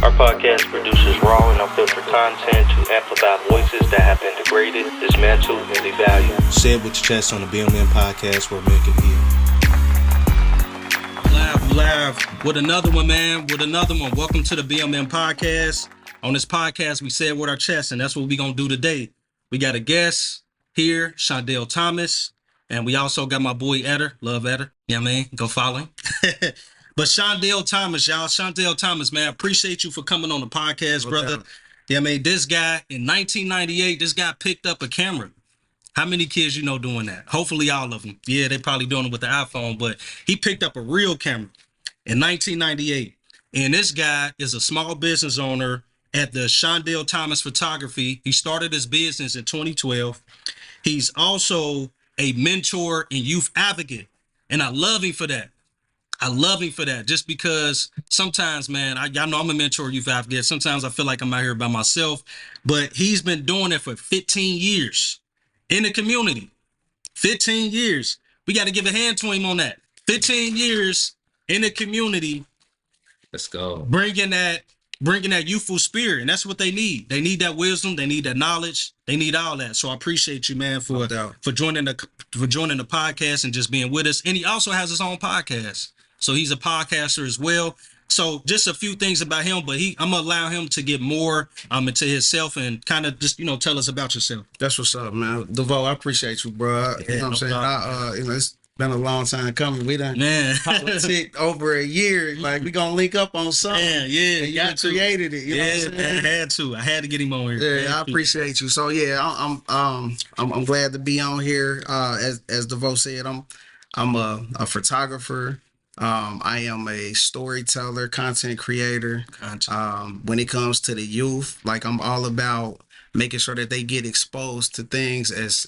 Our podcast produces raw and unfiltered content to amplify voices that have been degraded, dismantled, and devalued. Say it with your chest on the BMN podcast where men can heal. Live with another one, man. With another one. Welcome to the BMN podcast. On this podcast, we say it with our chest, and that's what we're going to do today. We got a guest here, Shawndale Thomas, and we also got my boy Eder. Love Eder. Yeah, man. Go follow him. But Shawndale Thomas, y'all. Shawndale Thomas, man. I appreciate you for coming on the podcast, brother. Yeah, man. This guy, in 1998, this guy picked up a camera. How many kids you know doing that? Hopefully all of them. Yeah, they probably doing it with the iPhone, but he picked up a real camera in 1998. And this guy is a small business owner at the Shawndale Thomas Photography. He started his business in 2012. He's also a mentor and youth advocate. And I love him for that. Just because sometimes, man, y'all know I'm a mentor youth advocate. Sometimes I feel like I'm out here by myself, but he's been doing it for 15 years in the community. 15 years. We got to give a hand to him on that. 15 years in the community. Let's go. Bringing that youthful spirit, and that's what they need. They need that wisdom. They need that knowledge. They need all that. So I appreciate you, man, for joining the podcast and just being with us. And he also has his own podcast. So he's a podcaster as well. So just a few things about him, but I'm gonna allow him to get more into himself and kind of just tell us about yourself. That's what's up, man. DeVoe, I appreciate you, bro. Yeah, you know what I'm saying? It's been a long time coming. We done politicked over a year. Like we gonna link up on something. Yeah, you created it. You know what I'm saying? I had to get him on here. Yeah, I appreciate you. So yeah, I'm glad to be on here. As DeVoe said, I'm a photographer. I am a storyteller, content creator. When it comes to the youth, like I'm all about making sure that they get exposed to things as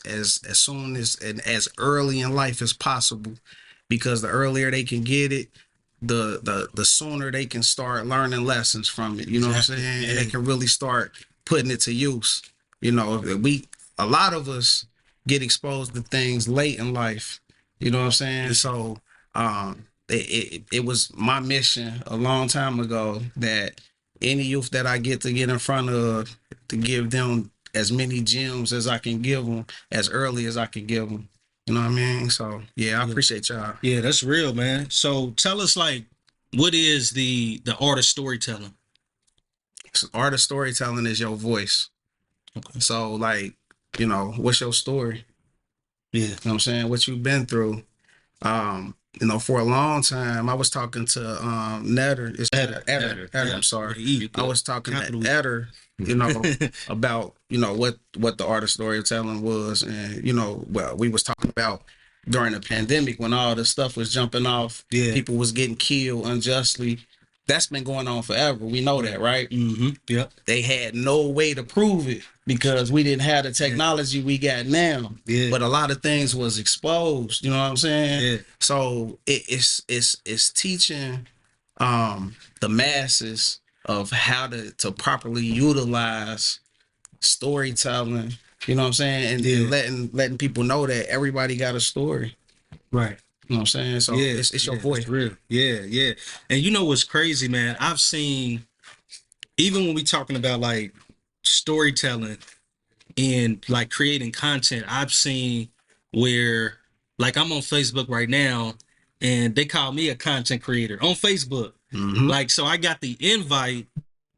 soon as and as early in life as possible, because the earlier they can get it, the sooner they can start learning lessons from it. You know what I'm saying? And they can really start putting it to use. A lot of us get exposed to things late in life. You know what I'm saying? So it was my mission a long time ago that any youth that I get in front of, to give them as many gems as I can give them as early as I can give them. You know what I mean? So yeah, I appreciate y'all. Yeah, that's real, man. So tell us, like, what is the art of storytelling? So art of storytelling is your voice. Okay. So like, what's your story? Yeah. You know what I'm saying? What you've been through. For a long time, I was talking to Eder. Eder. I'm sorry. I was talking to Eder, about what the art of storytelling was, and we was talking about during the pandemic when all this stuff was jumping off. Yeah. People was getting killed unjustly. That's been going on forever. We know that, right? Mm-hmm. Yeah. They had no way to prove it because we didn't have the technology we got now. Yeah. But a lot of things was exposed. You know what I'm saying? Yeah. So it's teaching the masses of how to properly utilize storytelling. You know what I'm saying? And then letting people know that everybody got a story. Right. You know what I'm saying? So it's your voice. It's real. Yeah. And you know what's crazy, man? I've seen, even when we talking about like storytelling and like creating content, I've seen where, like, I'm on Facebook right now and they call me a content creator on Facebook. Mm-hmm. Like, so I got the invite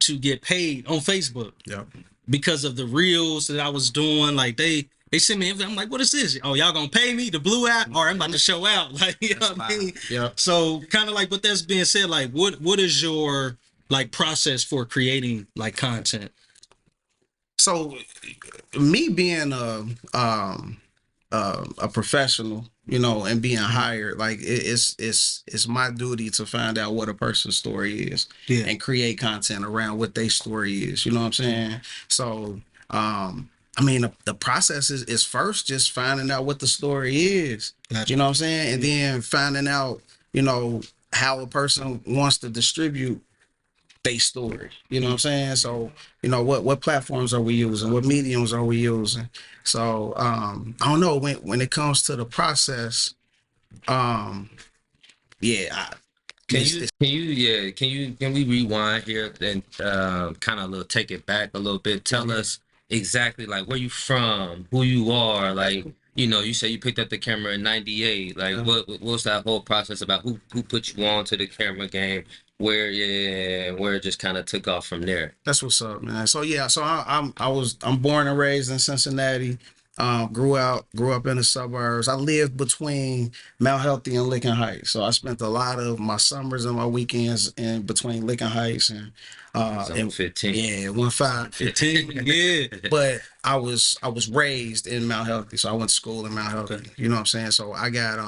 to get paid on Facebook. Yep. Because of the reels that I was doing. Like they sent me, I'm like, what is this? Oh, y'all gonna pay me the blue app, or I'm about to show out? Like, you know what I mean? Yeah. So kind of like, with that being said, like, what is your like process for creating like content? So me being a professional, and being hired, like it's my duty to find out what a person's story is, and create content around what their story is. You know what I'm saying? So the process is first just finding out what the story is. Gotcha. You know what I'm saying? And then finding out, how a person wants to distribute their story. You know what I'm saying? So, what platforms are we using? What mediums are we using? So, I don't know, when it comes to the process, Can we rewind here and kind of take it back a little bit? Tell us exactly like where you from, who you are, like you say you picked up the camera in '98. Like what was that whole process about? Who put you on to the camera game? Where it just kind of took off from there. That's what's up, man. So yeah, so I'm born and raised in Cincinnati. Grew up in the suburbs. I lived between Mount Healthy and Licking Heights. So I spent a lot of my summers and my weekends in between Licking Heights and 15. Yeah, 15. Yeah. But I was raised in Mount Healthy, so I went to school in Mount Healthy. Okay. You know what I'm saying? So I got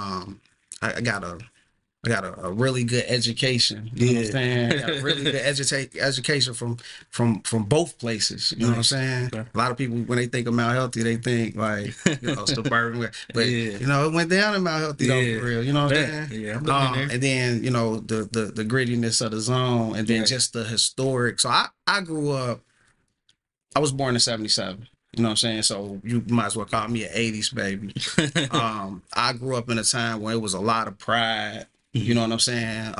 I got a really good education. You know what I'm saying? I got a really good education from both places. You know what I'm saying? Okay. A lot of people, when they think of Mount Healthy, they think like, suburban. But it went down in Mount Healthy though, for real. You know what I'm saying? Yeah, I'm and then the grittiness of the zone, and then just the historic. So I grew up. I was born in '77. You know what I'm saying? So you might as well call me an 80s baby. I grew up in a time where it was a lot of pride. You know what I'm saying?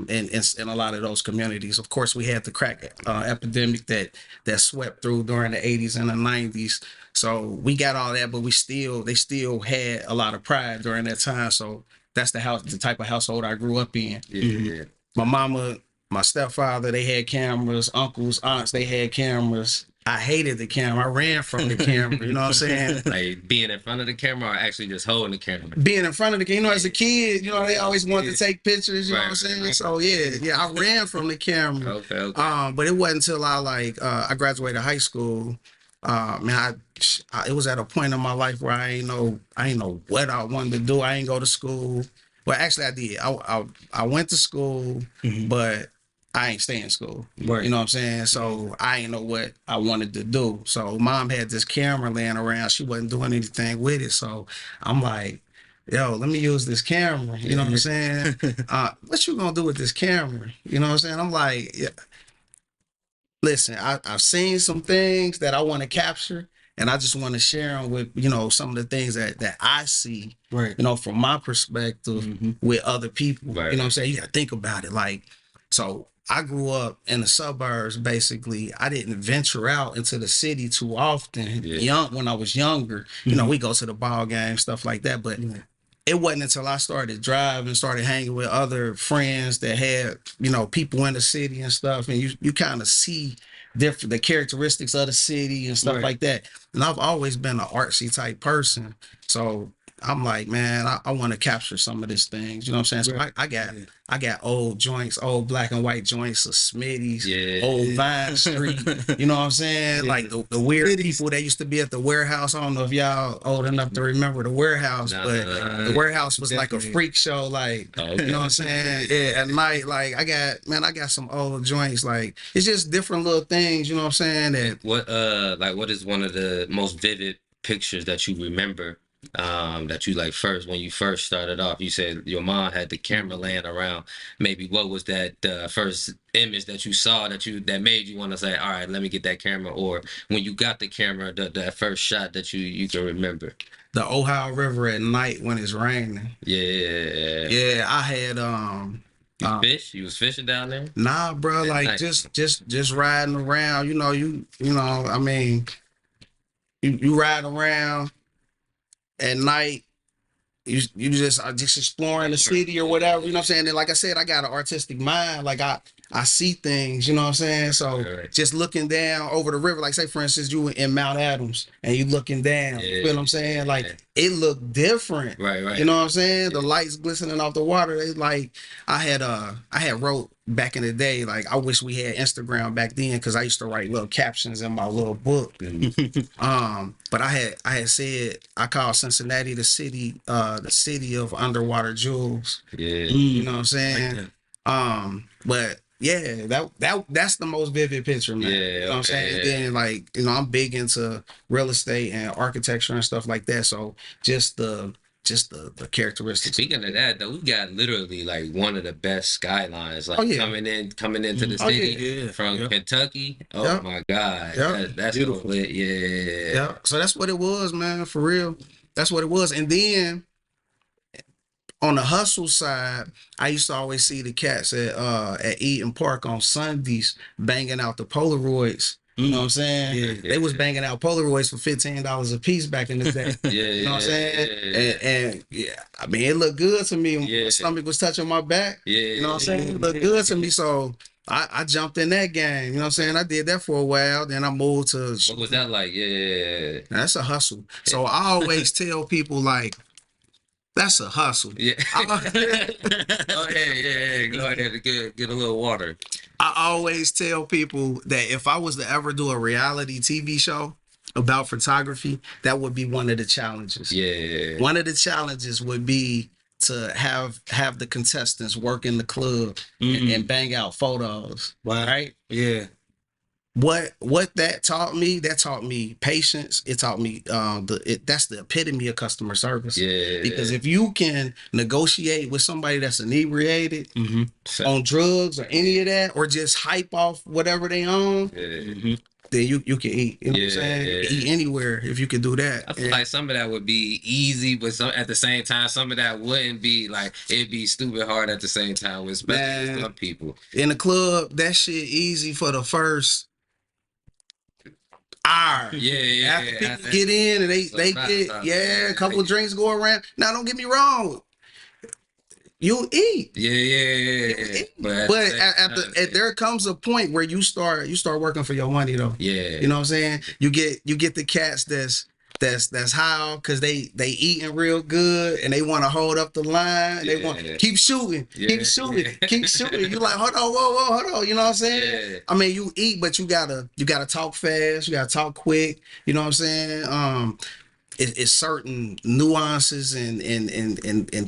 In a lot of those communities. Of course, we had the crack epidemic that swept through during the 80s and the 90s. So we got all that, but they still had a lot of pride during that time. So that's the type of household I grew up in. Yeah. My mama, my stepfather, they had cameras. Uncles, aunts, they had cameras. I hated the camera. I ran from the camera. You know what I'm saying? Like being in front of the camera or actually just holding the camera? Being in front of the camera. As a kid, they always wanted to take pictures. You know what I'm saying? Right. So yeah, I ran from the camera. Okay. But it wasn't until I graduated high school. It was at a point in my life where I ain't know what I wanted to do. I ain't go to school. Well, actually, I did. I went to school, but I ain't stay in school. Right. You know what I'm saying? So I ain't know what I wanted to do. So mom had this camera laying around. She wasn't doing anything with it. So I'm like, yo, let me use this camera. You know what I'm saying? What you gonna do with this camera? You know what I'm saying? I'm like, yeah. Listen, I've seen some things that I want to capture, and I just want to share them with, some of the things that I see, right. From my perspective with other people. Right. You know what I'm saying? You got to think about it. So I grew up in the suburbs, basically. I didn't venture out into the city too often. When I was younger, we go to the ball game, stuff like that. But it wasn't until I started driving, started hanging with other friends that had, people in the city and stuff. And you kind of see the characteristics of the city and stuff like that. And I've always been an artsy type person. So I'm like, man, I want to capture some of these things. You know what I'm saying? So I got old joints, old black and white joints of Smitty's, old Vine Street. You know what I'm saying? Like the weird people that used to be at the warehouse. I don't know if y'all old enough to remember the warehouse, but the warehouse was like a freak show. Like, you know what I'm saying? Yeah, at night, like I got some old joints. Like it's just different little things. You know what I'm saying? That what is one of the most vivid pictures that you remember? That you when you first started off? You said your mom had the camera laying around. Maybe what was that first image that you saw that made you want to say, all right, let me get that camera? Or when you got the camera, that first shot that you can remember? The Ohio River at night when it's raining. Yeah, I had You was fishing down there? Nah, bro, like night. just riding around. I mean, you ride around at night, you just are just exploring the city or whatever, you know what I'm saying? And like I said, I got an artistic mind. Like I see things, you know what I'm saying? So just looking down over the river, like say for instance, you were in Mount Adams and you looking down, you feel what I'm saying? Like it looked different. Right. You know what I'm saying? The lights glistening off the water. It's like I had wrote back in the day, like I wish we had Instagram back then, because I used to write little captions in my little book. But I had said I called Cincinnati the city of underwater jewels. You know what I'm saying? But yeah, that's the most vivid picture, man. You know what I'm saying? And then like, I'm big into real estate and architecture and stuff like that. So just the characteristics. Speaking of that, though, we got literally like one of the best skylines, like coming into the city from Kentucky. Oh my God, that's beautiful. Lit. Yeah. So that's what it was, man. For real, that's what it was. And then on the hustle side, I used to always see the cats at Eden Park on Sundays banging out the Polaroids. You know what I'm saying? Yeah. They was banging out Polaroids for $15 a piece back in the day. You know what I'm saying? And yeah, I mean, it looked good to me. Yeah. My stomach was touching my back. You know what I'm saying? It looked good to me. So I jumped in that game. You know what I'm saying? I did that for a while. Then I moved to. What was that like? Yeah. That's a hustle. So I always tell people, like, that's a hustle. Yeah. Go ahead. Go ahead and get a little water. I always tell people that if I was to ever do a reality TV show about photography, that would be one of the challenges. Yeah. One of the challenges would be to have the contestants work in the club and bang out photos. Wow. Right? Yeah. What that taught me patience. It taught me that's the epitome of customer service. Yeah. Because if you can negotiate with somebody that's inebriated on drugs or any of that, or just hype off whatever they own, then you can eat. You know what I'm saying? You can eat anywhere if you can do that. I feel like some of that would be easy, but at the same time, some of that wouldn't be. Like, it'd be stupid hard at the same time, especially with some people. In the club, that shit easy for the first hour. Yeah. After people get in and they get a couple of drinks go around. Now, don't get me wrong. You eat. Yeah. But there comes a point where you start working for your money though. Yeah. You know what I'm saying? You get the cats that's high because they eating real good and they want to hold up the line. They want keep shooting. You like, hold on, whoa, hold on. You know what I'm saying? Yeah. I mean, you eat, but you gotta talk fast. You gotta talk quick. You know what I'm saying? It's certain nuances and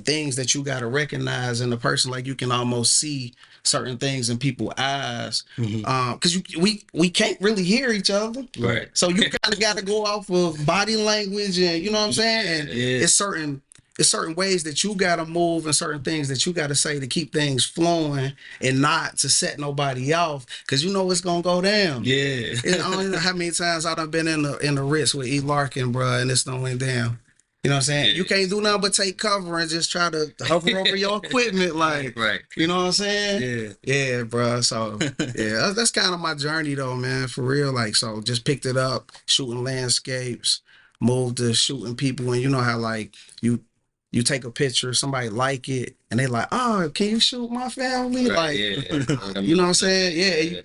things that you got to recognize in a person. Like, you can almost see certain things in people's eyes because we can't really hear each other, Right? So you kind of got to go off of body language, and you know what I'm saying. And it's certain ways that you got to move and certain things that you got to say to keep things flowing and not to set nobody off, because you know it's gonna go down. Yeah. I don't know how many times I done been in the Ritz with E. Larkin, bro, and it's done went down. You know what I'm saying? You can't do nothing but take cover and just try to hover over your equipment, like, Right. You know what I'm saying? Yeah, bro. So yeah, that's kind of my journey though, man, for real. Like, so just picked it up, shooting landscapes, moved to shooting people, and you know how like you take a picture, somebody like it, and they like, oh, can you shoot my family? Right, Like, you know what I'm saying?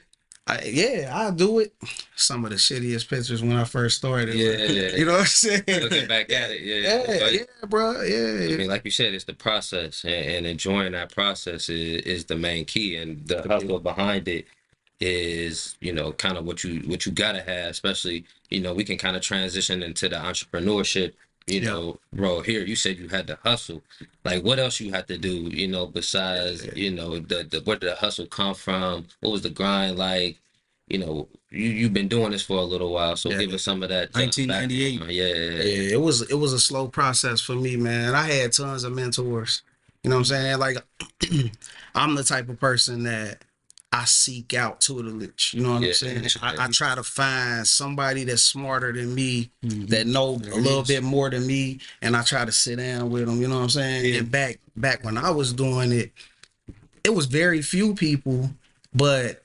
I'll do it. Some of the shittiest pictures when I first started. You know what I'm saying? Looking back at it, yeah, bro. I mean, like you said, it's the process, and enjoying that process is the main key, and the hustle behind it is, you know, kind of what you gotta have. Especially, you know, we can kind of transition into the entrepreneurship. You know, bro, here you said you had to hustle. Like, what else you had to do, you know, besides, you know, where did the hustle come from? What was the grind like? You know, you've been doing this for a little while, so give us some of that. 1998. It was a slow process for me, man. I had tons of mentors. You know what I'm saying? Like, I'm the type of person that I seek out tutelage. You know what I'm saying? I try to find somebody that's smarter than me, that know a little bit more than me, and I try to sit down with them. You know what I'm saying? And back when I was doing it, it was very few people, but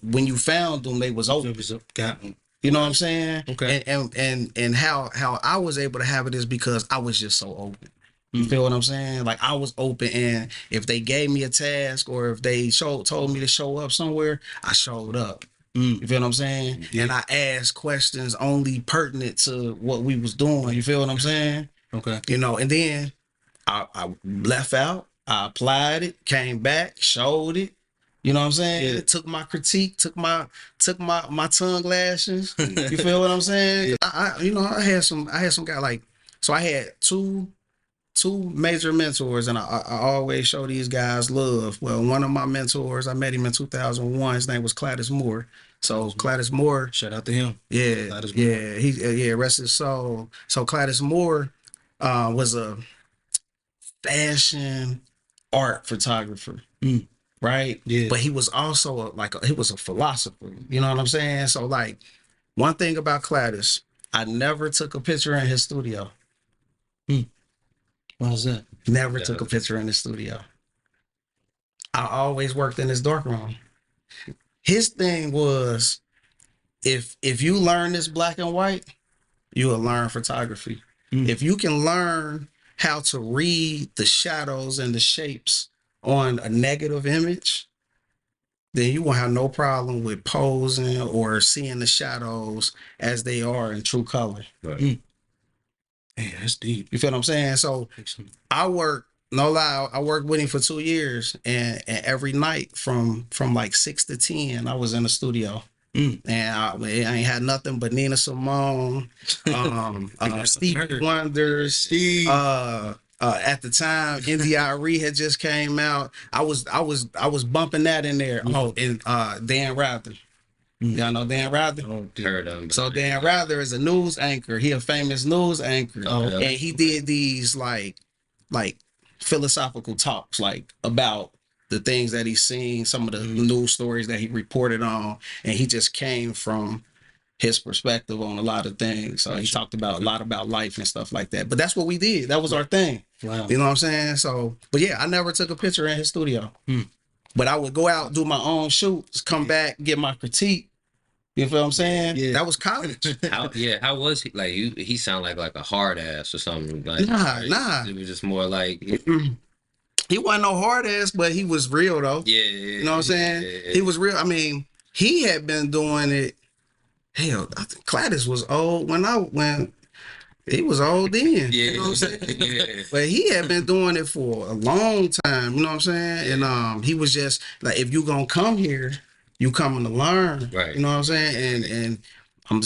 when you found them, they was open. You know what I'm saying? Okay. And how I was able to have it is because I was just so open. You feel what I'm saying? Like, I was open, and if they gave me a task or if they told me to show up somewhere, I showed up. You feel what I'm saying? And I asked questions only pertinent to what we was doing. You feel what I'm saying? Okay. You know, and then I left out, I applied it, came back, showed it. You know what I'm saying? Took my critique, took my tongue lashings. You feel what I'm saying? I had some guy, like, so I had two major mentors, and I always show these guys love. Well, one of my mentors, I met him in 2001. His name was Cladis Moore. So Cladis Moore, shout out to him. He rest his soul. So Cladis Moore was a fashion art photographer, right? Yeah. But he was also he was a philosopher. You know what I'm saying? So, like, one thing about Cladis, I never took a picture in his studio. What was that? Never took a picture in the studio. I always worked in his darkroom. His thing was, if you learn this black and white, you will learn photography. If you can learn how to read the shadows and the shapes on a negative image, then you won't have no problem with posing or seeing the shadows as they are in true color. Right. Man, that's deep. You feel what I'm saying? So I worked, no lie, I worked with him for 2 years, and every night from like 6 to 10, I was in the studio. And I ain't had nothing but Nina Simone, Stevie Wonder, Steve. at the time, NDIRE had just came out. I was bumping that in there. Oh, and Dan Rather. Y'all know Dan Rather? Heard of him. So Dan Rather is a news anchor. He a famous news anchor. And he did these like philosophical talks, like about the things that he's seen, some of the news stories that he reported on, and he just came from his perspective on a lot of things. So he talked about a lot about life and stuff like that. But that's what we did. That was our thing. Wow. You know what I'm saying? So, but yeah, I never took a picture in his studio. But I would go out, do my own shoots, come back, get my critique. You feel what I'm saying? Yeah. That was college. How was he? Like he sounded like a hard ass or something. Like, Nah. It was just more like He wasn't no hard ass, but he was real though. yeah. You know what I'm saying? Yeah. He was real. I mean, he had been doing it. Hell, I think Gladys was old when he was old then. Yeah. You know what I'm saying? Yeah. But he had been doing it for a long time. You know what I'm saying? And he was just like, if you gonna come here, you coming to learn. Right. You know what I'm saying? And I'm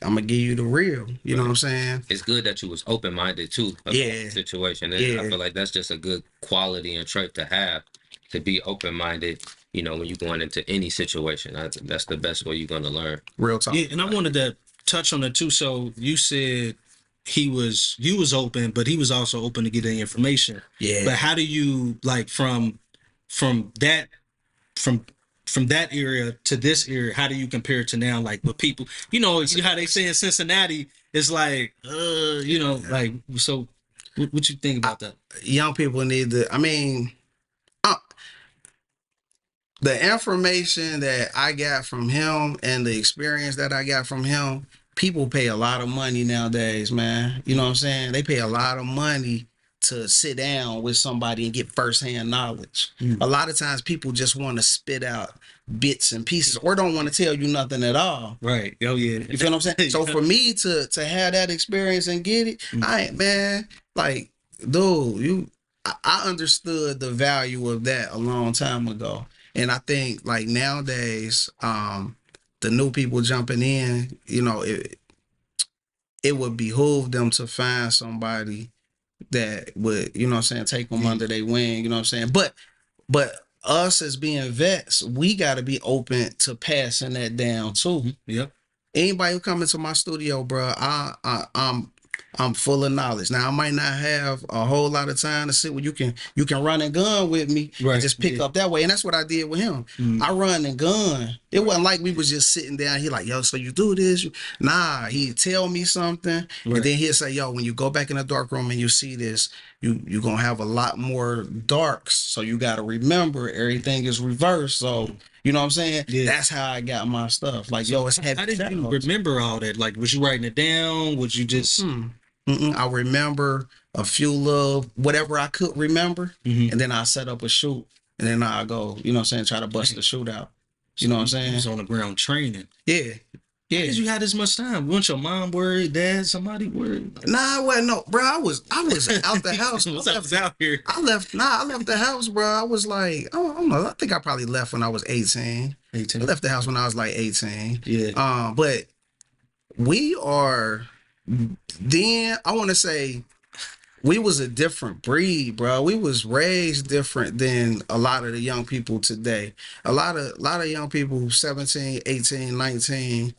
gonna give you the real. You know what I'm saying? It's good that you was open minded too. About the situation. And I feel like that's just a good quality and trait to have, to be open minded. You know, when you're going into any situation, that's the best way you're going to learn. Real talk. Yeah, and I wanted to touch on that too. So you said you was open, but he was also open to get the information. Yeah. But how do you, like, from that area to this area, how do you compare it to now? Like, with people, you know how they say in Cincinnati, it's like, you know, like, so what you think about that? Young people need to, I mean, the information that I got from him and the experience that I got from him, people pay a lot of money nowadays, man. You know what I'm saying? They pay a lot of money to sit down with somebody and get firsthand knowledge. A lot of times people just want to spit out bits and pieces or don't want to tell you nothing at all. Right. Oh, yeah. You feel what I'm saying? So for me to have that experience and get it, like, dude, I understood the value of that a long time ago. And I think, like, nowadays, the new people jumping in, you know, it would behoove them to find somebody that would, you know what I'm saying, take them under their wing, you know what I'm saying? But us as being vets, we got to be open to passing that down too. Yep. Anybody who come into my studio, bro, I'm full of knowledge. Now I might not have a whole lot of time to sit where you can run and gun with me and just pick up that way. And that's what I did with him. I run and gun. It wasn't like we was just sitting down. He like, yo, so you do this? Nah, he'd tell me something. And then he'd say, yo, when you go back in the dark room and you see this, you're going to have a lot more darks. So you got to remember everything is reversed. So, you know what I'm saying? Yeah. That's how I got my stuff. Like, yo, it's heavy. How did you remember all that? Like, was you writing it down? Was you just... I remember a few little whatever I could remember, and then I set up a shoot, and then I go, you know what I'm saying, try to bust the shoot out. You know what I'm saying? You was on the ground training. Yeah. How did you have this much time? Wasn't your mom worried? Dad, somebody worried? Nah, I wasn't. No, bro, I was out the house. I was out here. I left the house, bro. I was like, I don't know. I think I probably left when I was 18. I left the house when I was like 18. Yeah. But we are. Then I want to say we was a different breed, bro. We was raised different than a lot of the young people today. A lot of young people, 17, 18, 19,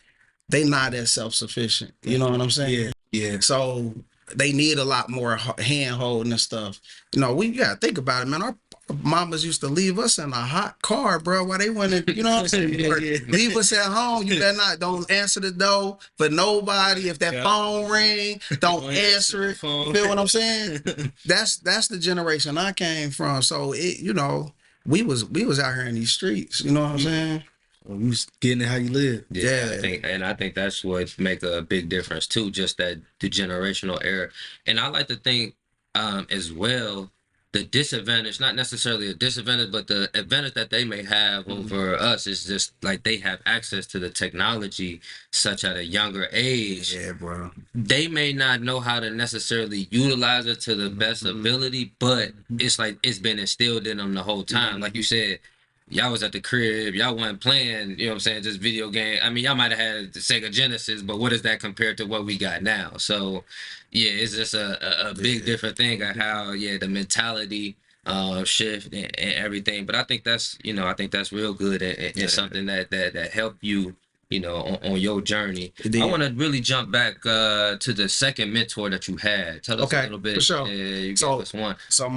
they not as self-sufficient. You know what I'm saying? Yeah. So they need a lot more hand holding and stuff. You know, we gotta think about it, man. Our mamas used to leave us in a hot car, bro, while they wanted, you know what I'm saying? Yeah, Or yeah. leave us at home. You better not, don't answer the door for nobody. If that Yeah. phone ring, don't answer it. phone. Feel what I'm saying? That's the generation I came from. So it, you know, we was out here in these streets. You know what I'm saying? Well, you was getting it how you live. Yeah. I think that's what make a big difference too. Just that the generational era, and I like to think as well. The disadvantage, not necessarily a disadvantage, but the advantage that they may have over us is just like they have access to the technology such at a younger age. Yeah, bro. They may not know how to necessarily utilize it to the best ability, but it's like it's been instilled in them the whole time. Like you said, y'all was at the crib, y'all wasn't playing, you know what I'm saying, just video game. I mean, y'all might have had the Sega Genesis, but what is that compared to what we got now? So, yeah, it's just a big different thing of how, the mentality shift and everything. But I think that's, I think that's real good and something that helped you, on your journey. I want to really jump back to the second mentor that you had. Tell us a little bit. For sure. You So- gave us one. So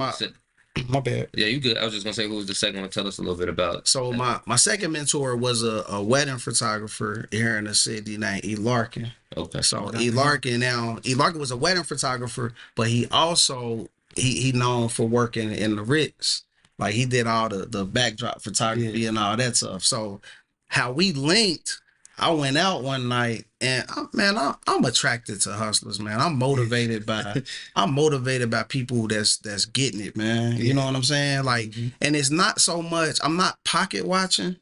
my bad. Yeah, you good. I was just gonna say who was the second one. Tell us a little bit about. So my second mentor was a wedding photographer here in the city named E. Larkin. Okay. So E. Larkin was a wedding photographer, but he also he known for working in the Ritz. Like he did all the backdrop photography and all that stuff. So how we linked, I went out one night and I'm attracted to hustlers, man. I'm motivated by people that's getting it, man. You know what I'm saying? Like, and it's not so much, I'm not pocket watching,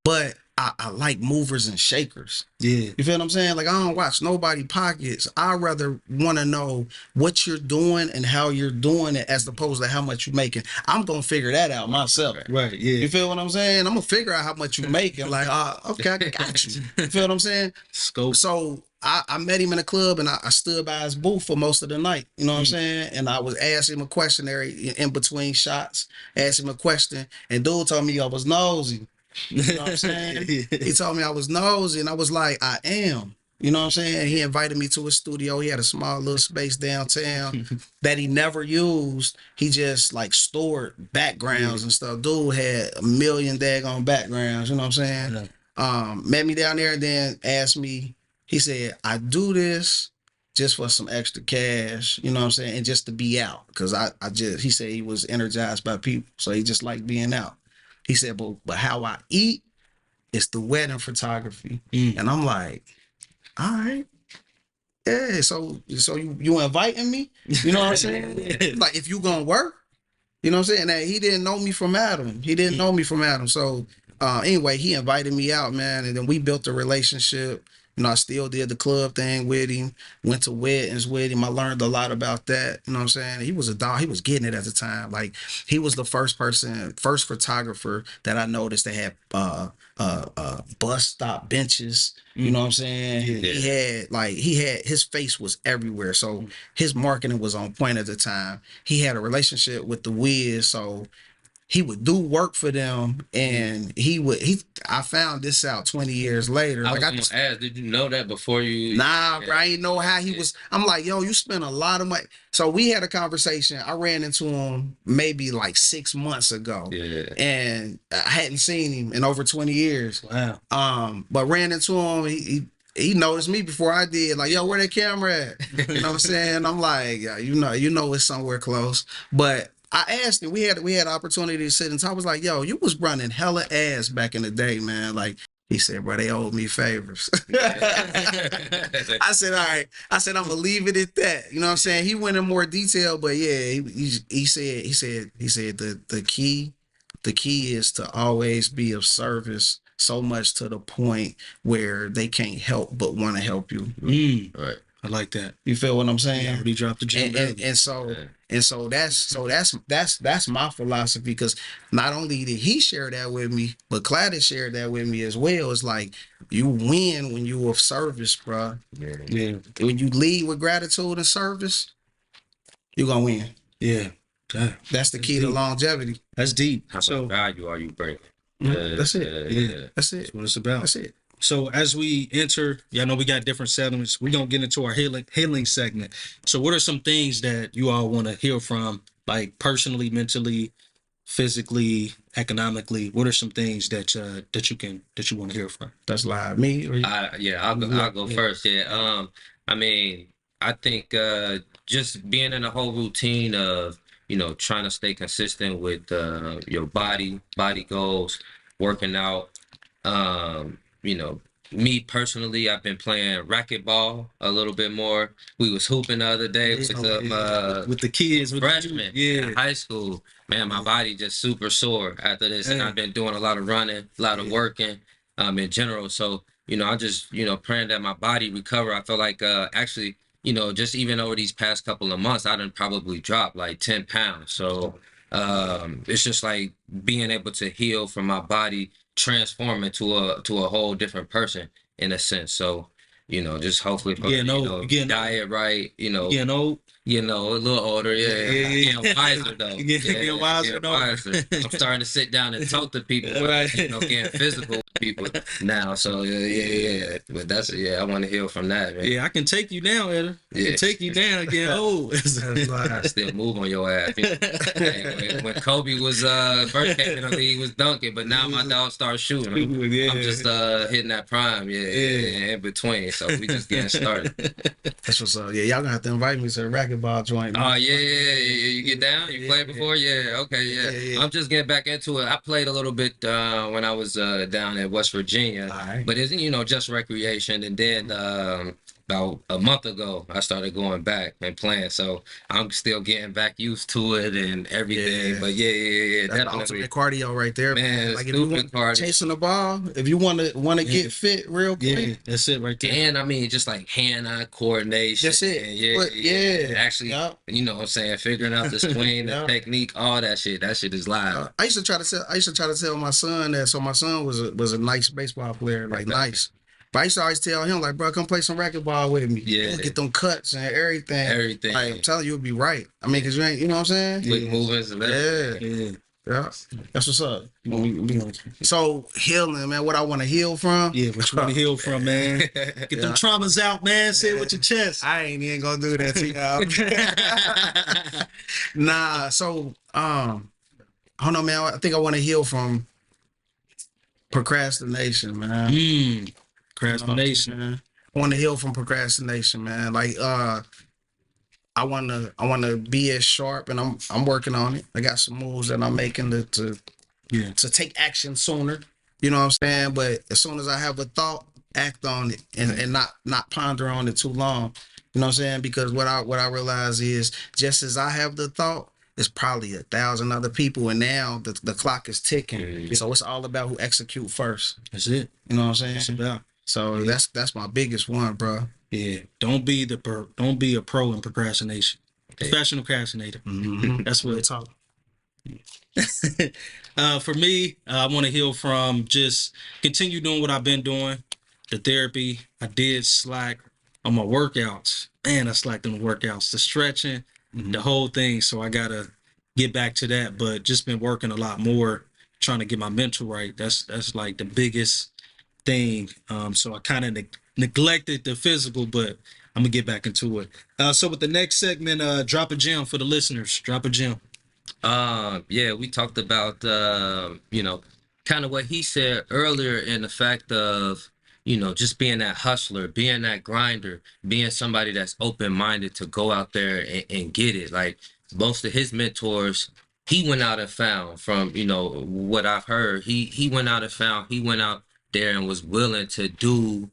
but I like movers and shakers. Yeah. You feel what I'm saying? Like I don't watch nobody pockets. I rather want to know what you're doing and how you're doing it as opposed to how much you're making. I'm gonna figure that out myself. Right. Yeah. You feel what I'm saying? I'm gonna figure out how much you're making. Like, okay, I got you. You feel what I'm saying? Scope. So I met him in a club and I stood by his booth for most of the night. You know what I'm saying? And I was asking him a questionnaire in between shots, asked him a question, and dude told me I was nosy. You know what I'm saying? He told me I was nosy, and I was like, I am. You know what I'm saying? He invited me to his studio. He had a small little space downtown that he never used. He just like stored backgrounds and stuff. Dude had a million daggone backgrounds. You know what I'm saying? Met me down there and then asked me. He said, I do this just for some extra cash. You know what I'm saying? And just to be out, because he said he was energized by people, so he just liked being out. He said, but how I eat is the wedding photography. And I'm like, all right. Yeah, so you inviting me? You know what I'm saying? Like, if you gonna work, you know what I'm saying? That he didn't know me from Adam. So anyway, he invited me out, man, and then we built a relationship. You know, I still did the club thing with him, went to weddings with him. I learned a lot about that. You know what I'm saying? He was a dog. He was getting it at the time. Like, he was the first photographer that I noticed that had bus stop benches. You know what I'm saying? He had his face was everywhere. So his marketing was on point at the time. He had a relationship with the Wiz, so he would do work for them, and I found this out 20 years later. I was gonna ask, did you know that before you? Nah, bro, I didn't know how he was. I'm like, yo, you spent a lot of money. So we had a conversation. I ran into him maybe like 6 months ago. Yeah. And I hadn't seen him in over 20 years. Wow. But ran into him, he noticed me before I did. Like, yo, where that camera at? You know what I'm saying? I'm like, yeah, you know it's somewhere close. But I asked him, we had opportunity to sit and talk. I was like, yo, you was running hella ass back in the day, man. Like, he said, bro, they owed me favors. I said, all right. I said, I'm gonna leave it at that. You know what I'm saying? He went in more detail, but yeah, he said the key is to always be of service, so much to the point where they can't help but want to help you. Right. I like that. You feel what I'm saying? Yeah, he dropped the gem. And so that's my philosophy, because not only did he share that with me, but Gladys shared that with me as well. It's like, you win when you of service, bro. Yeah. When you lead with gratitude and service, you're gonna win. Yeah. That's the key to longevity. That's deep. How much value are you bringing? That's it. Yeah. That's it. That's what it's about. That's it. So as we enter, y'all know we got different segments. We're going to get into our healing segment. So what are some things that you all want to heal from, like personally, mentally, physically, economically? What are some things that you want to hear from? That's live. Me or you? I'll go Yeah. first. Yeah. I mean, I think just being in a whole routine of, trying to stay consistent with your body goals, working out. Um, you know, Me personally, I've been playing racquetball a little bit more. We was hooping the other day with some With the kids, with freshmen in yeah. high school. Man, my body just super sore after this, and Yeah. I've been doing a lot of running, a lot of working, in general. So, I just, praying that my body recover. I feel like, actually, just even over these past couple of months, I done probably dropped like 10 pounds. So, it's just like being able to heal from my body, transform into a whole different person in a sense. So, just hopefully, diet right, Getting old. a little older, getting wiser though. Getting wiser, Getting wiser. I'm starting to sit down and talk to people, Right. getting physical with people now. So yeah. But I want to heal from that, man. Yeah, I can take you down, Ed. I Yeah. can take you down getting old. That's live. I still move on your ass. Hey, when Kobe was first came in the league, he was dunking, but now my dog starts shooting. I'm just hitting that prime, in between. So we just getting started. That's what's up. Yeah, y'all gonna have to invite me to the racquetball joint. Oh yeah. You get down? You played before? Yeah, okay, yeah. I'm just getting back into it. I played a little bit when I was down in West Virginia, Alright. but it's just recreation. And then about a month ago, I started going back and playing. So I'm still getting back used to it and everything. Yeah. But yeah, That's the definitely. ultimate cardio right there, Man, Like if you stupid want cardio. chasing the ball, if you want to get fit real quick, Yeah, that's it right there. And I mean, just like hand-eye coordination. That's it. And Actually, Yup. you know what I'm saying, figuring out the swing, the Yup. technique, all that shit. That shit is live. I used to try to tell my son that. So my son was a nice baseball player, like nice. But I used to always tell him, like, bro, come play some racquetball with me. Yeah. Get them cuts and everything. Everything. Like, I'm telling you, you'll be right. I mean, cause you ain't, you know what I'm saying? Quick movements and everything. Yeah. Yeah. That's what's up. So healing, man. What I want to heal from? Yeah, what you want to heal from, man? Get them traumas out, man. Say it with your chest. I ain't even gonna do that to y'all. Nah. So I don't know, man. I think I want to heal from procrastination, man. Procrastination. I want to heal from procrastination, man. Like I want to be as sharp, and I'm working on it. I got some moves that I'm making to take action sooner. You know what I'm saying? But as soon as I have a thought, act on it and not ponder on it too long. You know what I'm saying? Because what I realize is just as I have the thought, it's probably 1,000 other people, and now the clock is ticking. Mm-hmm. So it's all about who execute first. That's it. You know what I'm saying? That's about. So that's my biggest one, bro. Yeah. Don't be a pro in procrastination. Professional procrastinator. Mm-hmm. That's what Real it's talk. For me, I want to heal from just continue doing what I've been doing. The therapy, I did slack on my workouts. Man, I slacked on the workouts, the stretching, the whole thing. So I got to get back to that, but just been working a lot more, trying to get my mental right. That's like the biggest thing. So I kind of neglected the physical, but I'm gonna get back into it. So with the next segment, drop a gem for the listeners. Drop a gem. We talked about kind of what he said earlier in the fact of just being that hustler, being that grinder, being somebody that's open-minded to go out there and get it. Like most of his mentors, he went out and found, from what I've heard, he went out and found, he went out there and was willing to do,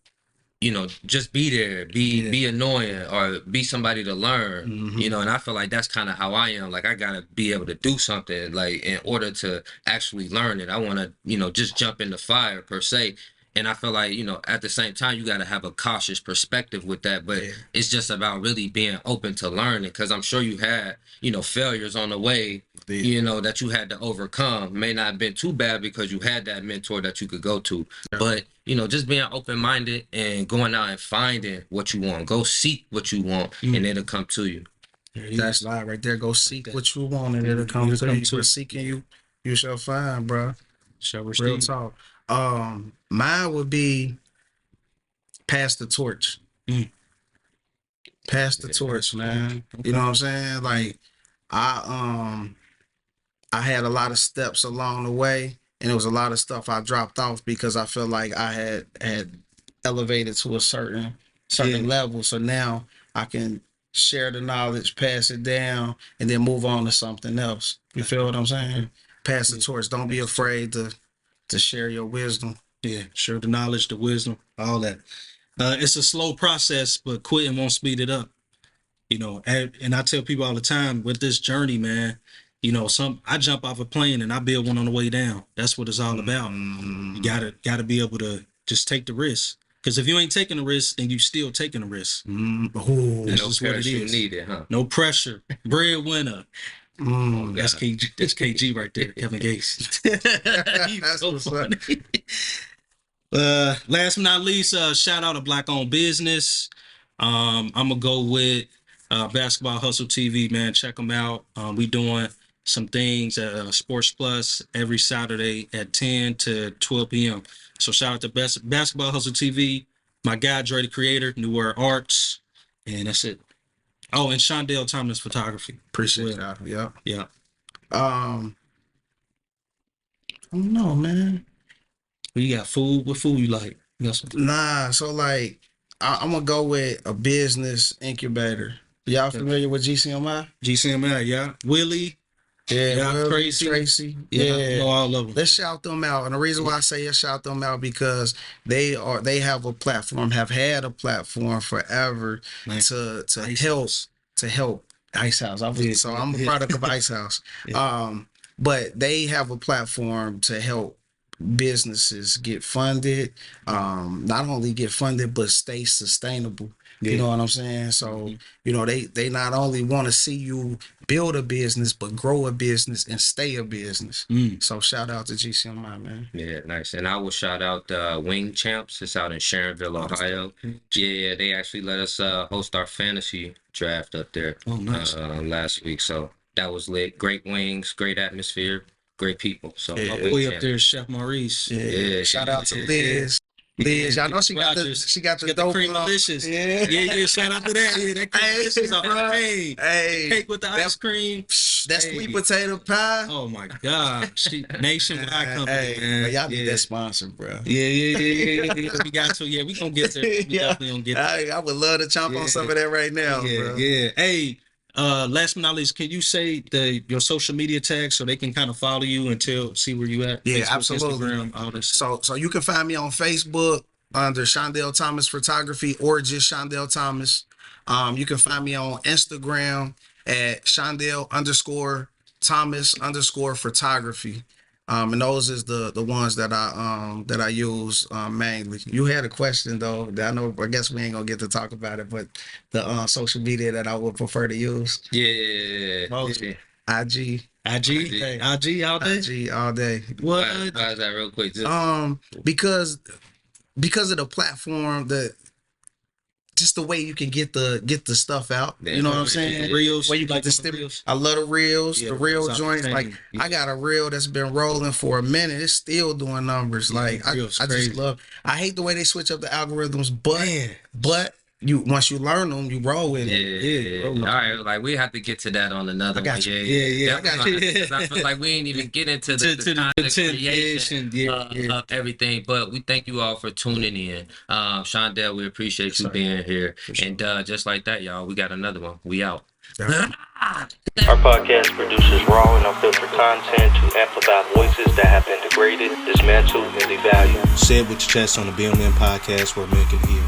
just be there, be annoying, or be somebody to learn, and I feel like that's kind of how I am. Like I gotta be able to do something, like in order to actually learn it. I want to, just jump in the fire per se. And I feel like, at the same time, you got to have a cautious perspective with that. But it's just about really being open to learning, because I'm sure you had, failures on the way, that you had to overcome. May not have been too bad because you had that mentor that you could go to. But, just being open-minded and going out and finding what you want. Go seek what you want, and it'll come to you. That's live right there. Go seek what you want, and it'll come to you. We're seeking you shall find, bro. Shall we Real talk. Mine would be pass the torch. Pass the torch, man. You know what I'm saying? Like I I had a lot of steps along the way, and it was a lot of stuff I dropped off because I feel like I had elevated to a certain level. So now I can share the knowledge, pass it down, and then move on to something else. You feel what I'm saying? Pass the torch. Don't be afraid to share your wisdom. Yeah, share the knowledge, the wisdom, all that. It's a slow process, but quitting won't speed it up. You know, and I tell people all the time with this journey, man, you know, I jump off a plane and I build one on the way down. That's what it's all about. You gotta be able to just take the risk. Because if you ain't taking the risk, then you still taking the risk. That's No just what it parachute is. needed, huh? No pressure. Breadwinner. Mm. That's KG. That's KG right there. Kevin Gates. He's so funny. Last but not least, shout out to Black-owned business. I'm gonna go with Basketball Hustle TV, man. Check them out. We doing some things at Sports Plus every Saturday at 10 to 12 p.m. So shout out to Basketball Hustle TV, my guy Dre the Creator, New World Arts, and that's it. Oh, and Shawndale Thomas Photography. Appreciate that. Yeah. Yeah. I don't know, man. You got food? What food you like? You got some? Nah, so like I'm gonna go with a business incubator. Y'all familiar with GCMI? GCMI, yeah. Willie. Yeah, Will, Tracy. Yeah, I know all of them. let's shout them out. And the reason why I say let's shout them out because they have a platform, have had a platform forever Nice. to Ice help House. Ice House. Yeah, So I'm a yeah. product of Ice House. Yeah. But they have a platform to help businesses get funded, not only get funded but stay sustainable. Yeah. You know what I'm saying? So, you know, they not only want to see you build a business, but grow a business and stay a business. So shout out to GCMI, man. Yeah, nice. And I will shout out Wing Champs. It's out in Sharonville, Ohio. Yeah, they actually let us host our fantasy draft up there last week. So that was lit. Great wings, great atmosphere, great people. So Yeah. my Wing Way up Champs. there, Chef Maurice. Yeah. Shout out to Liz. Liz, y'all know she got the dope cream on. delicious. Yeah. Yeah. Shout out to that. Yeah, that cream Hey, delicious. bro. Hey, Hey, cake with the ice cream. that Hey. sweet potato pie. Oh my God, nationwide company, man. Y'all need Yeah. that sponsor, bro. Yeah. We got to. Yeah, we gonna get there. We definitely gonna get there. I would love to chomp on some of that right now, bro. Yeah. Hey, last but not least, can you say your social media tags so they can kind of follow you and see where you at? Yeah, Facebook, absolutely. Instagram, all this. So you can find me on Facebook under Shawndale Thomas Photography or just Shawndale Thomas. You can find me on Instagram at Shawndale_Thomas_photography. And those is the ones that I use mainly. You had a question though that I guess we ain't gonna get to talk about it, but the social media that I would prefer to use. Yeah. IG. IG all day. IG all day. What? Why is that real quick? Just, Because of the platform, just the way you can get the stuff out. Yeah, You know what I'm saying? Reels. Where you Like like the reels? I love the reels, Yeah, the reel it's joints. Like outstanding. Yeah. I got a reel that's been rolling for a minute. It's still doing numbers. Like I reel's just crazy. love. I hate the way they switch up the algorithms, Man. but once you learn them, you roll with it. yeah. All right, like we have to get to that on another I got one. you. Yeah, I got you. Because I feel like we ain't even get into the To the content content creation creation, of everything. But we thank you all for tuning in. Shawndale, we appreciate you being here. And just like that, y'all, we got another one. We out. Our podcast produces raw and unfiltered content to amplify voices that have been degraded, dismantled, and devalued. Say it with your chest on the BMN podcast where men can hear.